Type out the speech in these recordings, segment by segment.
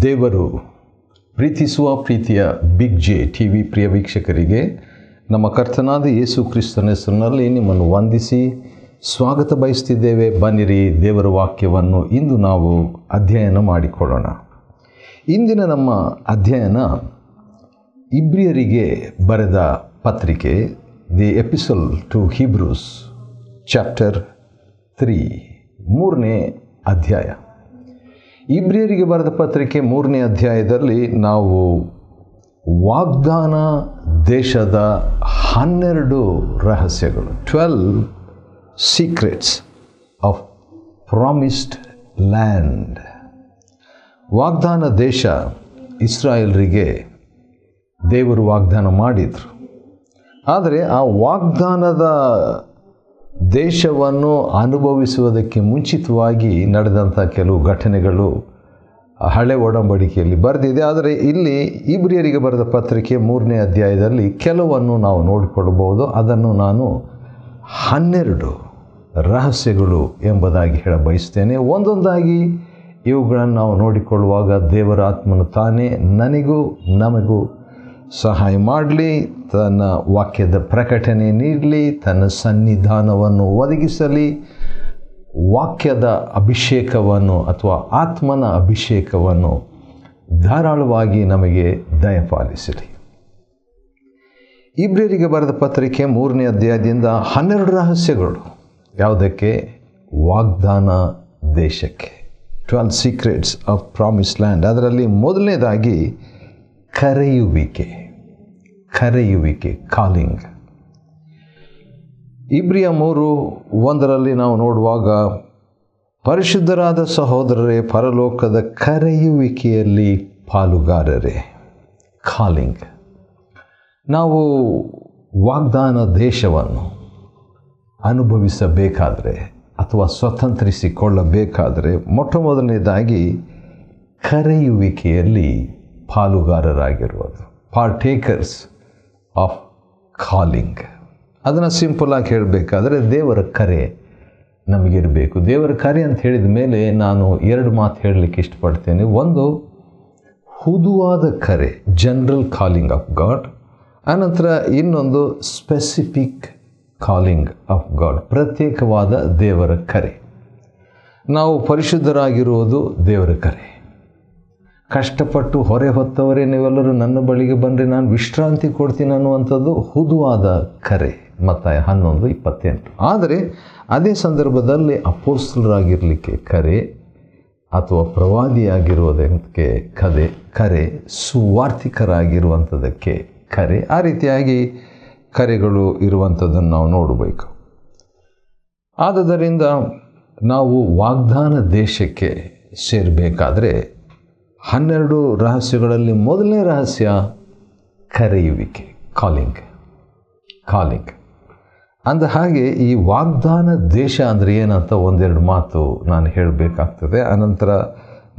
ದೇವರು ಪ್ರೀತಿಸುವ ಪ್ರೀತಿಯ ಬಿಗ್ ಜೆ ಟಿ ವಿ ಪ್ರಿಯ ವೀಕ್ಷಕರಿಗೆ ನಮ್ಮ ಕರ್ತನಾದ ಯೇಸು ಕ್ರಿಸ್ತನ ಹೆಸರಿನಲ್ಲಿ ನಿಮ್ಮನ್ನು ವಂದಿಸಿ ಸ್ವಾಗತ ಬಯಸ್ತಿದ್ದೇವೆ. ಬನ್ನಿರಿ, ದೇವರ ವಾಕ್ಯವನ್ನು ಇಂದು ನಾವು ಅಧ್ಯಯನ ಮಾಡಿಕೊಳ್ಳೋಣ. ಇಂದಿನ ನಮ್ಮ ಅಧ್ಯಯನ ಇಬ್ರಿಯರಿಗೆ ಬರೆದ ಪತ್ರಿಕೆ, the epistle to Hebrews chapter 3, 3ನೇ ಅಧ್ಯಾಯ. ಇಬ್ರಿಯರಿಗೆ ಬರೆದ ಪತ್ರಿಕೆ 3ನೇ ಅಧ್ಯಾಯದಲ್ಲಿ ನಾವು ವಾಗ್ದಾನ ದೇಶದ 12 ರಹಸ್ಯಗಳು, 12 ಸೀಕ್ರೆಟ್ಸ್ ಆಫ್ ಪ್ರಾಮಿಸ್ಡ್ ಲ್ಯಾಂಡ್. ವಾಗ್ದಾನ ದೇಶ ಇಸ್ರಾಯೇಲರಿಗೆ ದೇವರು ವಾಗ್ದಾನ ಮಾಡಿದರು. ಆದರೆ ಆ ವಾಗ್ದಾನದ ದೇಶವನ್ನು ಅನುಭವಿಸುವುದಕ್ಕೆ ಮುಂಚಿತವಾಗಿ ನಡೆದಂಥ ಕೆಲವು ಘಟನೆಗಳು ಹಳೆ ಒಡಂಬಡಿಕೆಯಲ್ಲಿ ಬರೆದಿದೆ. ಆದರೆ ಇಲ್ಲಿ ಇಬ್ರಿಯರಿಗೆ ಬರೆದ ಪತ್ರಿಕೆ 3ನೇ ಅಧ್ಯಾಯದಲ್ಲಿ ಕೆಲವನ್ನು ನಾವು ನೋಡಿಕೊಳ್ಳಬಹುದು. ಅದನ್ನು ನಾನು 12 ರಹಸ್ಯಗಳು ಎಂಬುದಾಗಿ ಹೇಳ ಬಯಸ್ತೇನೆ. ಒಂದೊಂದಾಗಿ ಇವುಗಳನ್ನು ನಾವು ನೋಡಿಕೊಳ್ಳುವಾಗ ದೇವರ ಆತ್ಮನು ತಾನೇ ನನಗೂ ನಮಗೂ ಸಹಾಯ ಮಾಡಲಿ, ತನ್ನ ವಾಕ್ಯದ ಪ್ರಕಟಣೆ ನೀಡಲಿ, ತನ್ನ ಸನ್ನಿಧಾನವನ್ನು ಒದಗಿಸಲಿ, ವಾಕ್ಯದ ಅಭಿಷೇಕವನ್ನು ಅಥವಾ ಆತ್ಮನ ಅಭಿಷೇಕವನ್ನು ಧಾರಾಳವಾಗಿ ನಮಗೆ ದಯಪಾಲಿಸಲಿ. ಇಬ್ರಿಯರಿಗೆ ಬರೆದ ಪತ್ರಿಕೆ 3ನೇ ಅಧ್ಯಾಯದಿಂದ 12 ರಹಸ್ಯಗಳು. ಯಾವುದಕ್ಕೆ? ವಾಗ್ದಾನ ದೇಶಕ್ಕೆ. 12 ಸೀಕ್ರೆಟ್ಸ್ ಆಫ್ ಪ್ರಾಮಿಸ್ ಲ್ಯಾಂಡ್. ಅದರಲ್ಲಿ ಮೊದಲನೇದಾಗಿ ಕರೆಯುವಿಕೆ, ಕಾಲಿಂಗ್. ಇಬ್ರಿಯ 3:1 ನಾವು ನೋಡುವಾಗ, ಪರಿಶುದ್ಧರಾದ ಸಹೋದರರೇ, ಪರಲೋಕದ ಕರೆಯುವಿಕೆಯಲ್ಲಿ ಪಾಲುಗಾರರೇ. ಕಾಲಿಂಗ್. ನಾವು ವಾಗ್ದಾನ ದೇಶವನ್ನು ಅನುಭವಿಸಬೇಕಾದರೆ ಅಥವಾ ಸ್ವತಂತ್ರಿಸಿಕೊಳ್ಳಬೇಕಾದರೆ ಮೊಟ್ಟಮೊದಲನೇದಾಗಿ ಕರೆಯುವಿಕೆಯಲ್ಲಿ ಪಾಲುಗಾರರಾಗಿರುವುದು, ಪಾರ್ಟೇಕರ್ಸ್ ಆಫ್ ಕಾಲಿಂಗ್. ಅದನ್ನು ಸಿಂಪಲ್ಲಾಗಿ ಹೇಳಬೇಕಾದ್ರೆ ದೇವರ ಕರೆ ನಮಗಿರಬೇಕು. ದೇವರ ಕರೆ ಅಂತ ಹೇಳಿದ ಮೇಲೆ ನಾನು 2 ಮಾತು ಹೇಳಲಿಕ್ಕೆ ಇಷ್ಟಪಡ್ತೇನೆ. ಒಂದು, ಹುದುವಾದ ಕರೆ, ಜನರಲ್ ಕಾಲಿಂಗ್ ಆಫ್ ಗಾಡ್. ಆನಂತರ ಇನ್ನೊಂದು ಸ್ಪೆಸಿಫಿಕ್ ಕಾಲಿಂಗ್ ಆಫ್ ಗಾಡ್, ಪ್ರತ್ಯೇಕವಾದ ದೇವರ ಕರೆ. ನಾವು ಪರಿಶುದ್ಧರಾಗಿರುವುದು ದೇವರ ಕರೆ. ಕಷ್ಟಪಟ್ಟು ಹೊರೆ ಹೊತ್ತವರೇ ನೀವೆಲ್ಲರೂ ನನ್ನ ಬಳಿಗೆ ಬಂದರೆ ನಾನು ವಿಶ್ರಾಂತಿ ಕೊಡ್ತೀನಿ ಅನ್ನುವಂಥದ್ದು ಹುದುವಾದ ಕರೆ, ಮತ್ತಾಯ 11:28. ಆದರೆ ಅದೇ ಸಂದರ್ಭದಲ್ಲಿ ಅಪೊಸ್ತಲರಾಗಿರಲಿಕ್ಕೆ ಕರೆ ಅಥವಾ ಪ್ರವಾದಿಯಾಗಿರುವುದಕ್ಕೆ ಕರೆ, ಸುವಾರ್ತಿಕರಾಗಿರುವಂಥದ್ದಕ್ಕೆ ಕರೆ. ಆ ರೀತಿಯಾಗಿ ಕರೆಗಳು ಇರುವಂಥದ್ದನ್ನು ನಾವು ನೋಡಬೇಕು. ಆದುದರಿಂದ ನಾವು ವಾಗ್ದಾನ ದೇಶಕ್ಕೆ ಸೇರಬೇಕಾದ್ರೆ 12 ರಹಸ್ಯಗಳಲ್ಲಿ ಮೊದಲನೇ ರಹಸ್ಯ ಕರೆಯುವಿಕೆ, ಕಾಲಿಂಗ್. ಅಂದ ಹಾಗೆ ಈ ವಾಗ್ದಾನ ದೇಶ ಅಂದರೆ ಏನಂತ 1-2 ಮಾತು ನಾನು ಹೇಳಬೇಕಾಗ್ತದೆ. ಅನಂತರ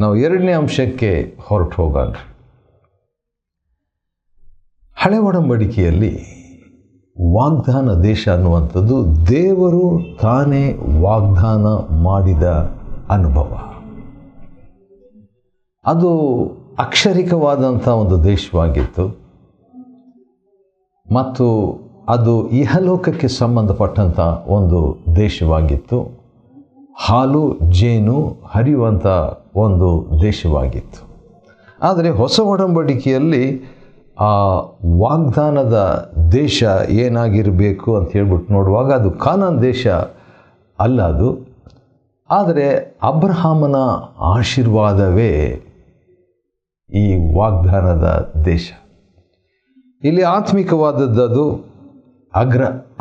ನಾವು 2ನೇ ಅಂಶಕ್ಕೆ ಹೊರಟು ಹೋಗೋಣ. ಹಳೆ ಒಡಂಬಡಿಕೆಯಲ್ಲಿ ವಾಗ್ದಾನ ದೇಶ ಅನ್ನುವಂಥದ್ದು ದೇವರು ತಾನೇ ವಾಗ್ದಾನ ಮಾಡಿದ ಅನುಭವ. ಅದು ಅಕ್ಷರಿಕವಾದಂಥ ಒಂದು ದೇಶವಾಗಿತ್ತು ಮತ್ತು ಅದು ಇಹಲೋಕಕ್ಕೆ ಸಂಬಂಧಪಟ್ಟಂಥ ಒಂದು ದೇಶವಾಗಿತ್ತು. ಹಾಲು ಜೇನು ಹರಿಯುವಂಥ ಒಂದು ದೇಶವಾಗಿತ್ತು. ಆದರೆ ಹೊಸ ಒಡಂಬಡಿಕೆಯಲ್ಲಿ ಆ ವಾಗ್ದಾನದ ದೇಶ ಏನಾಗಿರಬೇಕು ಅಂತ ಹೇಳ್ಬಿಟ್ಟು ನೋಡುವಾಗ ಅದು ಕಾನಾನ್ ದೇಶ ಅಲ್ಲ ಅದು. ಆದರೆ ಅಬ್ರಹಾಮನ ಆಶೀರ್ವಾದವೇ ಈ ವಾಗ್ದಾನದ ದೇಶ. ಇಲ್ಲಿ ಆತ್ಮಿಕವಾದದ್ದು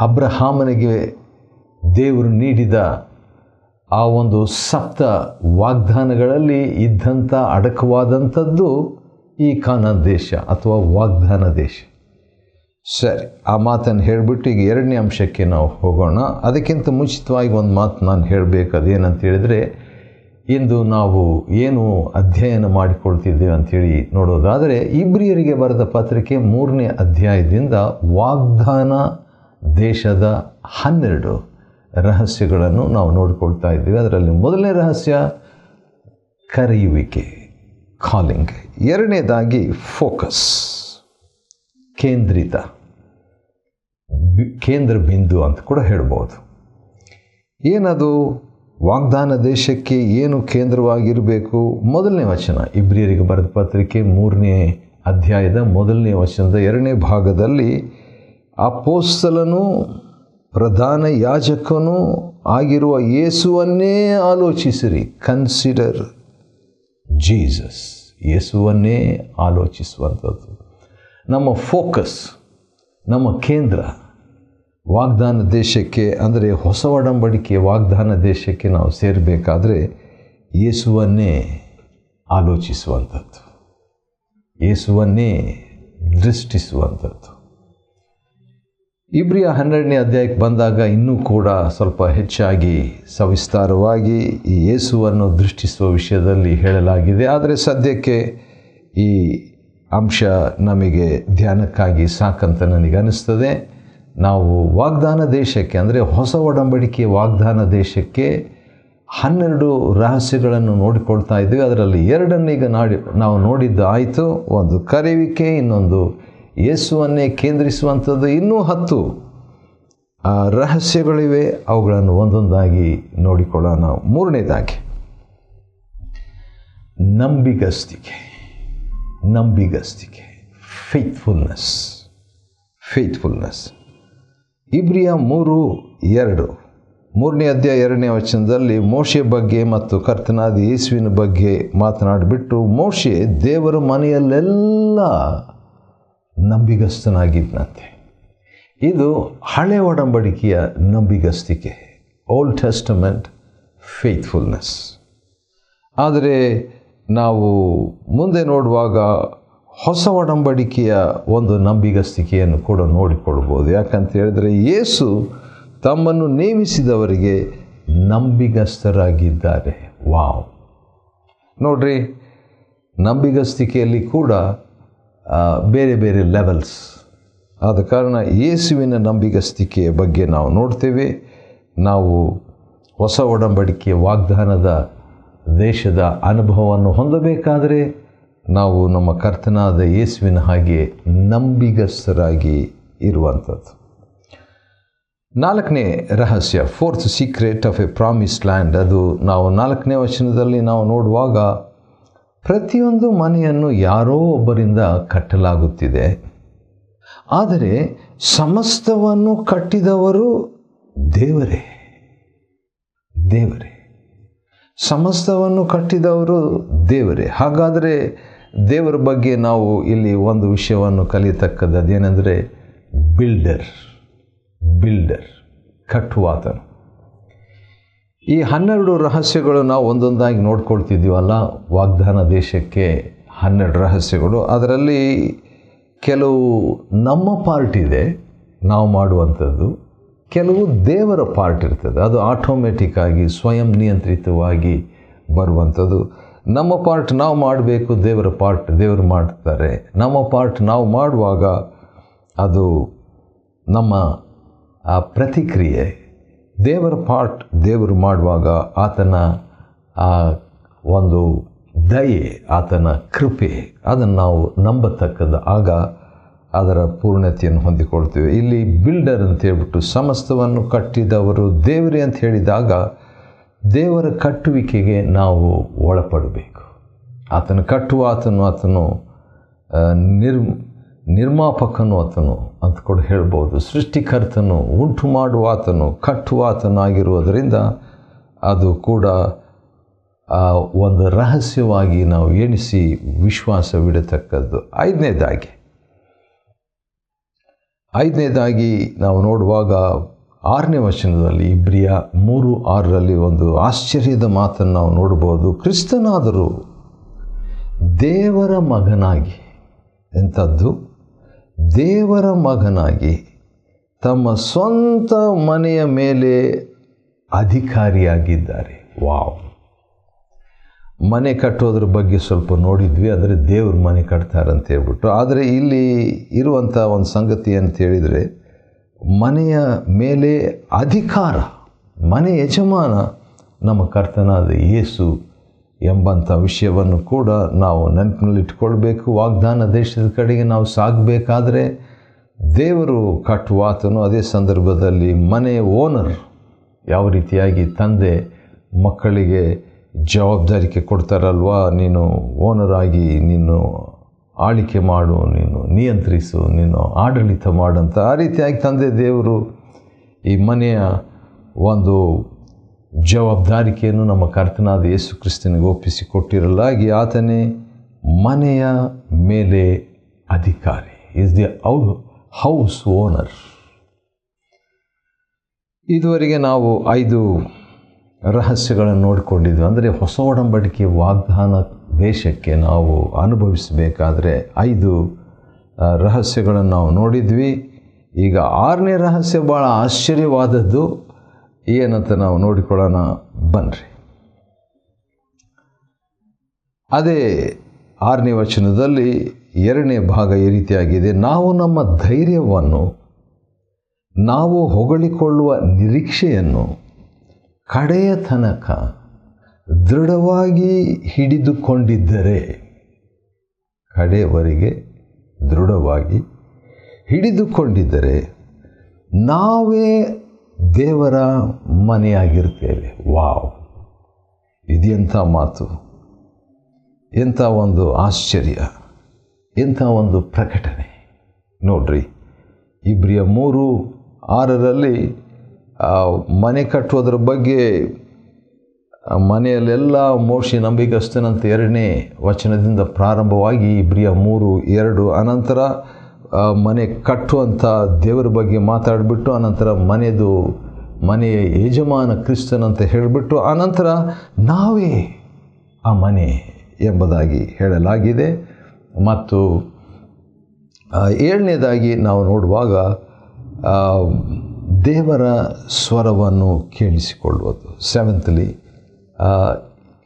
ಅಬ್ರಹಾಮನಿಗೆ ದೇವರು ನೀಡಿದ ಆ ಒಂದು 7 ವಾಗ್ದಾನಗಳಲ್ಲಿ ಇದ್ದಂಥ ಅಡಕವಾದಂಥದ್ದು ಈ ಕಾನಾನ್ ದೇಶ ಅಥವಾ ವಾಗ್ದಾನ ದೇಶ. ಸರಿ, ಆ ಮಾತನ್ನು ಹೇಳಿಬಿಟ್ಟು ಈಗ 2ನೇ ಅಂಶಕ್ಕೆ ನಾವು ಹೋಗೋಣ. ಅದಕ್ಕಿಂತ ಮುಂಚಿತವಾಗಿ ಒಂದು ಮಾತು ನಾನು ಹೇಳಬೇಕು. ಅದೇನಂತ ಹೇಳಿದರೆ, ಇಂದು ನಾವು ಏನು ಅಧ್ಯಯನ ಮಾಡಿಕೊಳ್ತಿದ್ದೇವೆ ಅಂಥೇಳಿ ನೋಡೋದಾದರೆ, ಇಬ್ರಿಯರಿಗೆ ಬರೆದ ಪತ್ರಿಕೆ 3ನೇ ಅಧ್ಯಾಯದಿಂದ ವಾಗ್ದಾನ ದೇಶದ 12 ರಹಸ್ಯಗಳನ್ನು ನಾವು ನೋಡಿಕೊಳ್ತಾ ಇದ್ದೀವಿ. ಅದರಲ್ಲಿ ಮೊದಲನೇ ರಹಸ್ಯ ಕರೆಯುವಿಕೆ, ಕಾಲಿಂಗ್. ಎರಡನೇದಾಗಿ ಫೋಕಸ್, ಕೇಂದ್ರಿತ, ಕೇಂದ್ರ ಬಿಂದು ಅಂತ ಕೂಡ ಹೇಳ್ಬೋದು. ಏನದು? ವಾಗ್ದಾನ ದೇಶಕ್ಕೆ ಏನು ಕೇಂದ್ರವಾಗಿರಬೇಕು? ಮೊದಲನೇ ವಚನ, ಇಬ್ರಿಯರಿಗೆ ಬರೆದ ಪತ್ರಿಕೆ 3ನೇ ಅಧ್ಯಾಯದ 1ನೇ ವಚನದ 2ನೇ ಭಾಗದಲ್ಲಿ, ಅಪೊಸ್ತಲನೂ ಪ್ರಧಾನ ಯಾಜಕನೂ ಆಗಿರುವ ಯೇಸುವನ್ನೇ ಆಲೋಚಿಸಿರಿ. Consider Jesus. ಯೇಸುವನ್ನೇ ಆಲೋಚಿಸುವಂಥದ್ದು ನಮ್ಮ ಫೋಕಸ್, ನಮ್ಮ ಕೇಂದ್ರ. ವಾಗ್ದಾನ ದೇಶಕ್ಕೆ, ಅಂದರೆ ಹೊಸ ಒಡಂಬಡಿಕೆಯ ವಾಗ್ದಾನ ದೇಶಕ್ಕೆ ನಾವು ಸೇರಬೇಕಾದ್ರೆ ಯೇಸುವನ್ನೇ ಆಲೋಚಿಸುವಂಥದ್ದು, ಯೇಸುವನ್ನೇ ದೃಷ್ಟಿಸುವಂಥದ್ದು. ಇಬ್ರಿಯ 12ನೇ ಅಧ್ಯಾಯಕ್ಕೆ ಬಂದಾಗ ಇನ್ನೂ ಕೂಡ ಸ್ವಲ್ಪ ಹೆಚ್ಚಾಗಿ ಸವಿಸ್ತಾರವಾಗಿ ಈ ಯೇಸುವನ್ನು ದೃಷ್ಟಿಸುವ ವಿಷಯದಲ್ಲಿ ಹೇಳಲಾಗಿದೆ. ಆದರೆ ಸದ್ಯಕ್ಕೆ ಈ ಅಂಶ ನಮಗೆ ಧ್ಯಾನಕ್ಕಾಗಿ ಸಾಕಂತ ನನಗೆ ಅನಿಸ್ತದೆ. ನಾವು ವಾಗ್ದಾನ ದೇಶಕ್ಕೆ, ಅಂದರೆ ಹೊಸ ಒಡಂಬಡಿಕೆಯ ವಾಗ್ದಾನ ದೇಶಕ್ಕೆ 12 ರಹಸ್ಯಗಳನ್ನು ನೋಡಿಕೊಳ್ತಾ ಇದ್ದೀವಿ. ಅದರಲ್ಲಿ 2 ಈಗ ನಾವು ನೋಡಿದ್ದು ಆಯಿತು. ಒಂದು ಕರೆಯುವಿಕೆ, ಇನ್ನೊಂದು ಯೇಸುವನ್ನೇ ಕೇಂದ್ರಿಸುವಂಥದ್ದು. ಇನ್ನೂ 10 ರಹಸ್ಯಗಳಿವೆ. ಅವುಗಳನ್ನು ಒಂದೊಂದಾಗಿ ನೋಡಿಕೊಳ್ಳೋಣ. 3ನೇದಾಗಿ ನಂಬಿಗಸ್ತಿಕೆ, ಫೇತ್ಫುಲ್ನೆಸ್. ಇಬ್ರಿಯ 3:2, 3ನೇ ಅಧ್ಯಾಯ 2ನೇ ವಚನದಲ್ಲಿ ಮೋಶೆ ಬಗ್ಗೆ ಮತ್ತು ಕರ್ತನಾದ ಯೇಸುವಿನ ಬಗ್ಗೆ ಮಾತನಾಡಿಬಿಟ್ಟು, ಮೋಶೆ ದೇವರ ಮನೆಯಲ್ಲೆಲ್ಲ ನಂಬಿಗಸ್ತನಾಗಿದ್ದಂತೆ. ಇದು ಹಳೆ ಒಡಂಬಡಿಕೆಯ ನಂಬಿಗಸ್ತಿಕೆ, ಓಲ್ಡ್ ಟೆಸ್ಟಮೆಂಟ್ ಫೇತ್ಫುಲ್ನೆಸ್. ಆದರೆ ನಾವು ಮುಂದೆ ನೋಡುವಾಗ ಹೊಸ ಒಡಂಬಡಿಕೆಯ ಒಂದು ನಂಬಿಗಸ್ತಿಕೆಯನ್ನು ಕೂಡ ನೋಡಿಕೊಳ್ಬೋದು. ಯಾಕಂತ ಹೇಳಿದರೆ ಯೇಸು ತಮ್ಮನ್ನು ನೇಮಿಸಿದವರಿಗೆ ನಂಬಿಗಸ್ತರಾಗಿದ್ದಾರೆ. ವಾವ್! ನೋಡ್ರಿ, ನಂಬಿಗಸ್ತಿಕೆಯಲ್ಲಿ ಕೂಡ ಬೇರೆ ಬೇರೆ ಲೆವೆಲ್ಸ್. ಆದ ಕಾರಣ ಯೇಸುವಿನ ನಂಬಿಗಸ್ತಿಕೆಯ ಬಗ್ಗೆ ನಾವು ನೋಡ್ತೇವೆ. ನಾವು ಹೊಸ ಒಡಂಬಡಿಕೆಯ ವಾಗ್ದಾನದ ದೇಶದ ಅನುಭವವನ್ನು ಹೊಂದಬೇಕಾದರೆ ನಾವು ನಮ್ಮ ಕರ್ತನಾದ ಯೇಸುವಿನ ಹಾಗೆ ನಂಬಿಗಸ್ತರಾಗಿ ಇರುವಂಥದ್ದು. 4ನೇ ರಹಸ್ಯ, fourth secret of A promised land. ಅದು ನಾವು 4ನೇ ವಚನದಲ್ಲಿ ನಾವು ನೋಡುವಾಗ, ಪ್ರತಿಯೊಂದು ಮನೆಯನ್ನು ಯಾರೋ ಒಬ್ಬರಿಂದ ಕಟ್ಟಲಾಗುತ್ತಿದೆ, ಆದರೆ ಸಮಸ್ತವನ್ನು ಕಟ್ಟಿದವರು ದೇವರೇ. ಸಮಸ್ತವನ್ನು ಕಟ್ಟಿದವರು ದೇವರೇ. ಹಾಗಾದರೆ ದೇವರ ಬಗ್ಗೆ ನಾವು ಇಲ್ಲಿ ಒಂದು ವಿಷಯವನ್ನು ಕಲಿಯತಕ್ಕದ್ದು ಅದೇನೆಂದರೆ ಬಿಲ್ಡರ್, ಕಟ್ಟುವಾತನು. ಈ 12 ರಹಸ್ಯಗಳು ನಾವು ಒಂದೊಂದಾಗಿ ನೋಡ್ಕೊಳ್ತಿದ್ದೀವಲ್ಲ, ವಾಗ್ದಾನ ದೇಶಕ್ಕೆ 12 ರಹಸ್ಯಗಳು. ಅದರಲ್ಲಿ ಕೆಲವು ನಮ್ಮ ಪಾರ್ಟ್ ಇದೆ, ನಾವು ಮಾಡುವಂಥದ್ದು. ಕೆಲವು ದೇವರ ಪಾರ್ಟ್ ಇರ್ತದೆ, ಅದು ಆಟೋಮೆಟಿಕ್ ಆಗಿ ಸ್ವಯಂ ನಿಯಂತ್ರಿತವಾಗಿ ಬರುವಂಥದ್ದು. ನಮ್ಮ ಪಾರ್ಟ್ ನಾವು ಮಾಡಬೇಕು, ದೇವರ ಪಾರ್ಟ್ ದೇವರು ಮಾಡ್ತಾರೆ. ನಮ್ಮ ಪಾರ್ಟ್ ನಾವು ಮಾಡುವಾಗ ಅದು ನಮ್ಮ ಪ್ರತಿಕ್ರಿಯೆ. ದೇವರ ಪಾರ್ಟ್ ದೇವರು ಮಾಡುವಾಗ ಆತನ ಒಂದು ದಯೆ, ಆತನ ಕೃಪೆ, ಅದನ್ನು ನಾವು ನಂಬತಕ್ಕದ್ದು. ಆಗ ಅದರ ಪೂರ್ಣತೆಯನ್ನು ಹೊಂದಿಕೊಳ್ತೇವೆ. ಇಲ್ಲಿ ಬಿಲ್ಡರ್ ಅಂತ ಹೇಳ್ಬಿಟ್ಟು ಸಮಸ್ತವನ್ನು ಕಟ್ಟಿದವರು ದೇವರೇ ಅಂತ ಹೇಳಿದಾಗ ದೇವರ ಕಟ್ಟುವಿಕೆಗೆ ನಾವು ಒಳಪಡಬೇಕು. ಆತನ ಕಟ್ಟುವ ಆತನು ನಿರ್ಮಾಪಕನು ಆತನು ಅಂತ ಕೂಡ ಹೇಳ್ಬೋದು. ಸೃಷ್ಟಿಕರ್ತನು, ಉಂಟು ಮಾಡುವ ಆತನು, ಕಟ್ಟುವ ಆತನಾಗಿರುವುದರಿಂದ ಅದು ಕೂಡ ಒಂದು ರಹಸ್ಯವಾಗಿ ನಾವು ಎಣಿಸಿ ವಿಶ್ವಾಸವಿಡತಕ್ಕದ್ದು. ಐದನೇದಾಗಿ ನಾವು ನೋಡುವಾಗ 6ನೇ ವಚನದಲ್ಲಿ, ಇಬ್ರಿಯ 3:6ರಲ್ಲಿ ಒಂದು ಆಶ್ಚರ್ಯದ ಮಾತನ್ನು ನಾವು ನೋಡ್ಬೋದು. ಕ್ರಿಸ್ತನಾದರೂ ದೇವರ ಮಗನಾಗಿ, ಎಂಥದ್ದು? ದೇವರ ಮಗನಾಗಿ ತಮ್ಮ ಸ್ವಂತ ಮನೆಯ ಮೇಲೆ ಅಧಿಕಾರಿಯಾಗಿದ್ದಾರೆ. ವಾವ್! ಮನೆ ಕಟ್ಟೋದ್ರ ಬಗ್ಗೆ ಸ್ವಲ್ಪ ನೋಡಿದ್ವಿ, ಅಂದರೆ ದೇವ್ರ ಮನೆ ಕಟ್ತಾರಂತ ಹೇಳ್ಬಿಟ್ಟು. ಆದರೆ ಇಲ್ಲಿ ಇರುವಂಥ ಒಂದು ಸಂಗತಿ ಅಂತ ಹೇಳಿದರೆ, ಮನೆಯ ಮೇಲೆ ಅಧಿಕಾರ, ಮನೆ ಯಜಮಾನ ನಮ್ಮ ಕರ್ತನಾದ ಯೇಸು ಎಂಬಂಥ ವಿಷಯವನ್ನು ಕೂಡ ನಾವು ನೆನಪಿನಲ್ಲಿಟ್ಕೊಳ್ಬೇಕು. ವಾಗ್ದಾನ ದೇಶದ ಕಡೆಗೆ ನಾವು ಸಾಗಬೇಕಾದ್ರೆ ದೇವರು ಕಟ್ಟುವಾತನು ಅದೇ ಸಂದರ್ಭದಲ್ಲಿ ಮನೆ ಓನರ್. ಯಾವ ರೀತಿಯಾಗಿ ತಂದೆ ಮಕ್ಕಳಿಗೆ ಜವಾಬ್ದಾರಿಕೆ ಕೊಡ್ತಾರಲ್ವಾ, ನೀನು ಓನರ್ ಆಗಿ ನೀನು ಆಳಿಕೆ ಮಾಡು, ನೀನು ನಿಯಂತ್ರಿಸು, ನೀನು ಆಡಳಿತ ಮಾಡಂತ, ಆ ರೀತಿಯಾಗಿ ತಂದೆ ದೇವರು ಈ ಮನೆಯ ಒಂದು ಜವಾಬ್ದಾರಿಕೆಯನ್ನು ನಮ್ಮ ಕರ್ತನಾದ ಯೇಸು ಕ್ರಿಸ್ತನಿಗೆ ಒಪ್ಪಿಸಿಕೊಟ್ಟಿರಲಾಗಿ ಆತನೇ ಮನೆಯ ಮೇಲೆ ಅಧಿಕಾರಿ. Is the house owner. ಇದುವರೆಗೆ ನಾವು 5 ರಹಸ್ಯಗಳನ್ನು ನೋಡಿಕೊಂಡಿದ್ವಿ. ಅಂದರೆ ಹೊಸ ಒಡಂಬಡಿಕೆ ವಾಗ್ದಾನ ದೇಶಕ್ಕೆ ನಾವು ಅನುಭವಿಸಬೇಕಾದ್ರೆ 5 ರಹಸ್ಯಗಳನ್ನು ನಾವು ನೋಡಿದ್ವಿ. ಈಗ 6ನೇ ರಹಸ್ಯ ಭಾಳ ಆಶ್ಚರ್ಯವಾದದ್ದು. ಏನಂತ ನಾವು ನೋಡಿಕೊಳ್ಳೋಣ ಬನ್ನಿರಿ. ಅದೇ 6ನೇ ವಚನದಲ್ಲಿ 2ನೇ ಭಾಗ ಈ ರೀತಿಯಾಗಿದೆ: ನಾವು ನಮ್ಮ ಧೈರ್ಯವನ್ನು, ನಾವು ಹೊಗಳಿಕೊಳ್ಳುವ ನಿರೀಕ್ಷೆಯನ್ನು ಕಡೆಯ ತನಕ ದೃಢವಾಗಿ ಹಿಡಿದುಕೊಂಡಿದ್ದರೆ, ಕಡೆಯವರೆಗೆ ದೃಢವಾಗಿ ಹಿಡಿದುಕೊಂಡಿದ್ದರೆ ನಾವೇ ದೇವರ ಮನೆಯಾಗಿರ್ತೇವೆ. ವಾವ್! ಇದೆಂಥ ಮಾತು, ಎಂಥ ಒಂದು ಆಶ್ಚರ್ಯ, ಎಂಥ ಒಂದು ಪ್ರಕಟಣೆ ನೋಡ್ರಿ. ಇಬ್ರಿಯ 3:6 ಮನೆ ಕಟ್ಟುವುದರ ಬಗ್ಗೆ, ಮನೆಯಲ್ಲೆಲ್ಲ ಮೋಶೆ ನಂಬಿಗಸ್ತನಂತ 2ನೇ ವಚನದಿಂದ ಪ್ರಾರಂಭವಾಗಿ ಇಬ್ರಿಯ 3:2 ಅನಂತರ ಮನೆ ಕಟ್ಟುವಂಥ ದೇವರ ಬಗ್ಗೆ ಮಾತಾಡಿಬಿಟ್ಟು, ಅನಂತರ ಮನೆಯ ಯಜಮಾನ ಕ್ರಿಸ್ತನಂತ ಹೇಳಿಬಿಟ್ಟು, ಅನಂತರ ನಾವೇ ಆ ಮನೆ ಎಂಬುದಾಗಿ ಹೇಳಲಾಗಿದೆ. ಮತ್ತು 7ನೇದಾಗಿ ನಾವು ನೋಡುವಾಗ ದೇವರ ಸ್ವರವನ್ನು ಕೇಳಿಸಿಕೊಳ್ಳುವುದು. 7th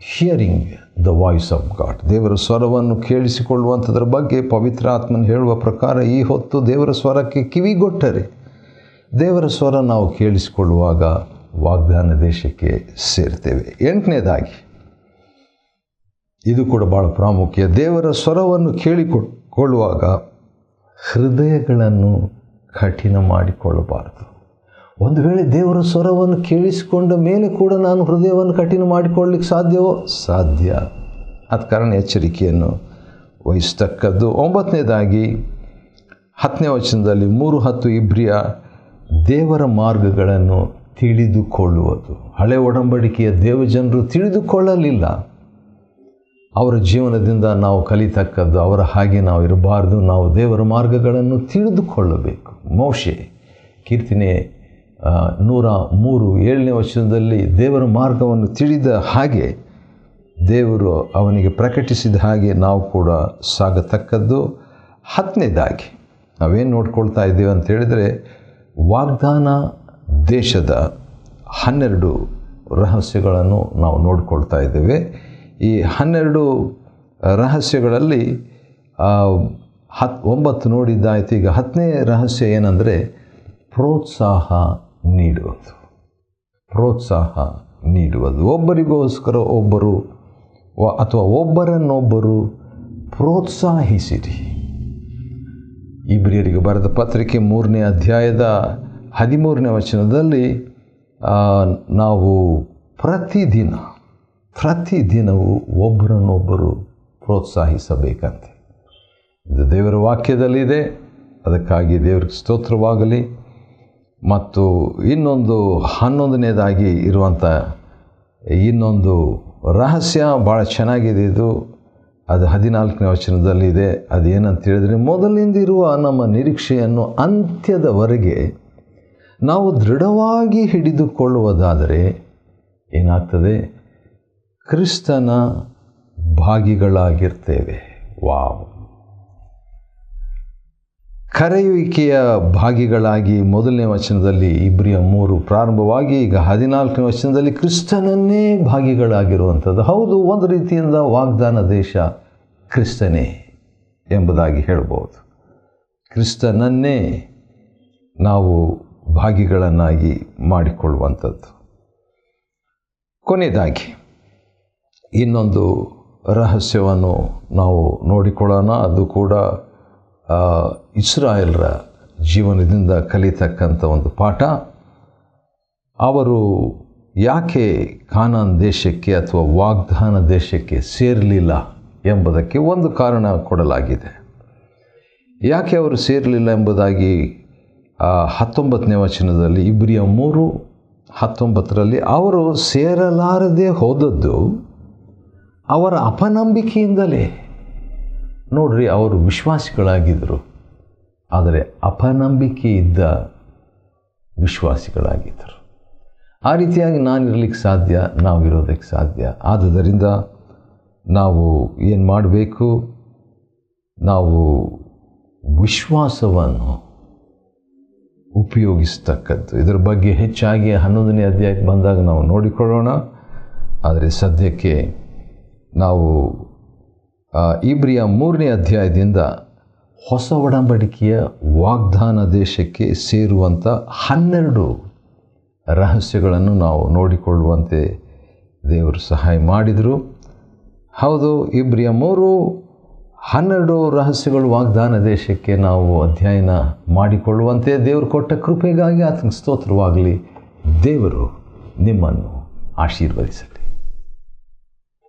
hearing the voice of god. ದೇವರ ಸ್ವರವನ್ನು ಕೇಳಿಸಿಕೊಳ್ಳುವಂಥದ್ರ ಬಗ್ಗೆ ಪವಿತ್ರ ಆತ್ಮನ ಹೇಳುವ ಪ್ರಕಾರ ಈ ಹೊತ್ತು ದೇವರ ಸ್ವರಕ್ಕೆ ಕಿವಿಗೊಟ್ಟರೆ, ದೇವರ ಸ್ವರ ನಾವು ಕೇಳಿಸಿಕೊಳ್ಳುವಾಗ ವಾಗ್ದಾನ ದೇಶಕ್ಕೆ ಸೇರ್ತೇವೆ. 8ನೇದಾಗಿ, ಇದು ಕೂಡ ಭಾಳ ಪ್ರಾಮುಖ್ಯ, ದೇವರ ಸ್ವರವನ್ನು ಕೇಳಿಕೊಳ್ಳುವಾಗ ಹೃದಯಗಳನ್ನು ಕಠಿಣ ಮಾಡಿಕೊಳ್ಳಬಾರದು. ಒಂದು ವೇಳೆ ದೇವರ ಸ್ವರವನ್ನು ಕೇಳಿಸಿಕೊಂಡ ಮೇಲೆ ಕೂಡ ನಾನು ಹೃದಯವನ್ನು ಕಠಿಣ ಮಾಡಿಕೊಳ್ಳಲಿಕ್ಕೆ ಸಾಧ್ಯವೋ? ಸಾಧ್ಯ. ಆದ ಕಾರಣ ಎಚ್ಚರಿಕೆಯನ್ನು ವಹಿಸ್ತಕ್ಕದ್ದು. 9ನೇದಾಗಿ 10ನೇ ವಚನದಲ್ಲಿ 3:10 ಇಬ್ರಿಯ ದೇವರ ಮಾರ್ಗಗಳನ್ನು ತಿಳಿದುಕೊಳ್ಳುವುದು. ಹಳೆ ಒಡಂಬಡಿಕೆಯ ದೇವಜನರು ತಿಳಿದುಕೊಳ್ಳಲಿಲ್ಲ. ಅವರ ಜೀವನದಿಂದ ನಾವು ಕಲಿತಕ್ಕದ್ದು, ಅವರ ಹಾಗೆ ನಾವು ಇರಬಾರ್ದು. ನಾವು ದೇವರ ಮಾರ್ಗಗಳನ್ನು ತಿಳಿದುಕೊಳ್ಳಬೇಕು. ಮೋಶೆ ಕೀರ್ತನೆ 103 7ನೇ ವಚನದಲ್ಲಿ ದೇವರ ಮಾರ್ಗವನ್ನು ತಿಳಿದ ಹಾಗೆ, ದೇವರು ಅವನಿಗೆ ಪ್ರಕಟಿಸಿದ ಹಾಗೆ ನಾವು ಕೂಡ ಸಾಗತಕ್ಕದ್ದು. 10ನೇದಾಗಿ ನಾವೇನು ನೋಡ್ಕೊಳ್ತಾ ಇದ್ದೇವೆ ಅಂತ ಹೇಳಿದರೆ, ವಾಗ್ದಾನ ದೇಶದ 12 ರಹಸ್ಯಗಳನ್ನು ನಾವು ನೋಡ್ಕೊಳ್ತಾ ಇದ್ದೇವೆ. ಈ 12 ರಹಸ್ಯಗಳಲ್ಲಿ 9 ನೋಡಿದ್ದಾಯಿತು. ಈಗ 10ನೇ ರಹಸ್ಯ ಏನಂದರೆ ಪ್ರೋತ್ಸಾಹ ನೀಡುವುದು. ಪ್ರೋತ್ಸಾಹ ನೀಡುವುದು. ಒಬ್ಬರಿಗೋಸ್ಕರ ಒಬ್ಬರು ಅಥವಾ ಒಬ್ಬರನ್ನೊಬ್ಬರು ಪ್ರೋತ್ಸಾಹಿಸಿರಿ. ಇಬ್ರಿಯರಿಗೆ ಬರೆದ ಪತ್ರಿಕೆ 3ನೇ ಅಧ್ಯಾಯದ 13ನೇ ವಚನದಲ್ಲಿ ನಾವು ಪ್ರತಿದಿನವೂ ಒಬ್ಬರನ್ನೊಬ್ಬರು ಪ್ರೋತ್ಸಾಹಿಸಬೇಕಂತೆ. ಇದು ದೇವರ ವಾಕ್ಯದಲ್ಲಿದೆ. ಅದಕ್ಕಾಗಿ ದೇವರಿಗೆ ಸ್ತೋತ್ರವಾಗಲಿ. ಮತ್ತು ಇನ್ನೊಂದು 11ನೇದಾಗಿ ಇರುವಂಥ ಇನ್ನೊಂದು ರಹಸ್ಯ ಭಾಳ ಚೆನ್ನಾಗಿದೆ. ಇದು ಅದು 14ನೇ ವಚನದಲ್ಲಿದೆ. ಅದೇನಂತ ಹೇಳಿದರೆ, ಮೊದಲಿಂದಿರುವ ನಮ್ಮ ನಿರೀಕ್ಷೆಯನ್ನು ಅಂತ್ಯದವರೆಗೆ ನಾವು ದೃಢವಾಗಿ ಹಿಡಿದುಕೊಳ್ಳುವುದಾದರೆ ಏನಾಗ್ತದೆ? ಕ್ರಿಸ್ತನ ಭಾಗಿಗಳಾಗಿರ್ತೇವೆ. ವಾವ್! ಕರೆಯುವಿಕೆಯ ಭಾಗಿಗಳಾಗಿ 1ನೇ ವಚನದಲ್ಲಿ ಇಬ್ರಿಯ 3 ಪ್ರಾರಂಭವಾಗಿ ಈಗ 14ನೇ ವಚನದಲ್ಲಿ ಕ್ರಿಸ್ತನನ್ನೇ ಭಾಗಿಗಳಾಗಿರುವಂಥದ್ದು. ಹೌದು, ಒಂದು ರೀತಿಯಿಂದ ವಾಗ್ದಾನ ದೇಶ ಕ್ರಿಸ್ತನೇ ಎಂಬುದಾಗಿ ಹೇಳ್ಬೋದು. ಕ್ರಿಸ್ತನನ್ನೇ ನಾವು ಭಾಗಿಗಳನ್ನಾಗಿ ಮಾಡಿಕೊಳ್ಳುವಂಥದ್ದು. ಕೊನೆಯದಾಗಿ ಇನ್ನೊಂದು ರಹಸ್ಯವನ್ನು ನಾವು ನೋಡಿಕೊಳ್ಳೋಣ. ಅದು ಕೂಡ ಇಸ್ರಾಯೇಲರ ಜೀವನದಿಂದ ಕಲಿತಕ್ಕಂಥ ಒಂದು ಪಾಠ. ಅವರು ಯಾಕೆ ಕಾನಾನ್ ದೇಶಕ್ಕೆ ಅಥವಾ ವಾಗ್ದಾನ ದೇಶಕ್ಕೆ ಸೇರಲಿಲ್ಲ ಎಂಬುದಕ್ಕೆ ಒಂದು ಕಾರಣ ಕೊಡಲಾಗಿದೆ. ಯಾಕೆ ಅವರು ಸೇರಲಿಲ್ಲ ಎಂಬುದಾಗಿ 19ನೇ ವಚನದಲ್ಲಿ, ಇಬ್ರಿಯ 3:19 ಅವರು ಸೇರಲಾರದೆ ಹೋದದ್ದು ಅವರ ಅಪನಂಬಿಕೆಯಿಂದಲೇ. ನೋಡ್ರಿ, ಅವರು ವಿಶ್ವಾಸಿಗಳಾಗಿದ್ದರು, ಆದರೆ ಅಪನಂಬಿಕೆ ಇದ್ದ ವಿಶ್ವಾಸಿಗಳಾಗಿದ್ದರು. ಆ ರೀತಿಯಾಗಿ ನಾನಿರಲಿಕ್ಕೆ ಸಾಧ್ಯ, ನಾವು ಇರೋದಕ್ಕೆ ಸಾಧ್ಯ. ಆದುದರಿಂದ ನಾವು ಏನು ಮಾಡಬೇಕು? ನಾವು ವಿಶ್ವಾಸವನ್ನು ಉಪಯೋಗಿಸ್ತಕ್ಕದ್ದು. ಇದರ ಬಗ್ಗೆ ಹೆಚ್ಚಾಗಿ 11ನೇ ಅಧ್ಯಾಯಕ್ಕೆ ಬಂದಾಗ ನಾವು ನೋಡಿಕೊಳ್ಳೋಣ. ಆದರೆ ಸದ್ಯಕ್ಕೆ ನಾವು ಇಬ್ರಿಯ 3ನೇ ಅಧ್ಯಾಯದಿಂದ ಹೊಸ ಒಡಂಬಡಿಕೆಯ ವಾಗ್ದಾನ ದೇಶಕ್ಕೆ ಸೇರುವಂಥ 12 ರಹಸ್ಯಗಳನ್ನು ನಾವು ನೋಡಿಕೊಳ್ಳುವಂತೆ ದೇವರು ಸಹಾಯ ಮಾಡಿದರು. ಹೌದು, ಇಬ್ರಿಯ 3:12 ರಹಸ್ಯಗಳು ವಾಗ್ದಾನ ದೇಶಕ್ಕೆ ನಾವು ಅಧ್ಯಯನ ಮಾಡಿಕೊಳ್ಳುವಂತೆ ದೇವರು ಕೊಟ್ಟ ಕೃಪೆಗಾಗಿ ಆತನಿಗೆ ಸ್ತೋತ್ರವಾಗಲಿ. ದೇವರು ನಿಮ್ಮನ್ನು ಆಶೀರ್ವದಿಸಲಿ.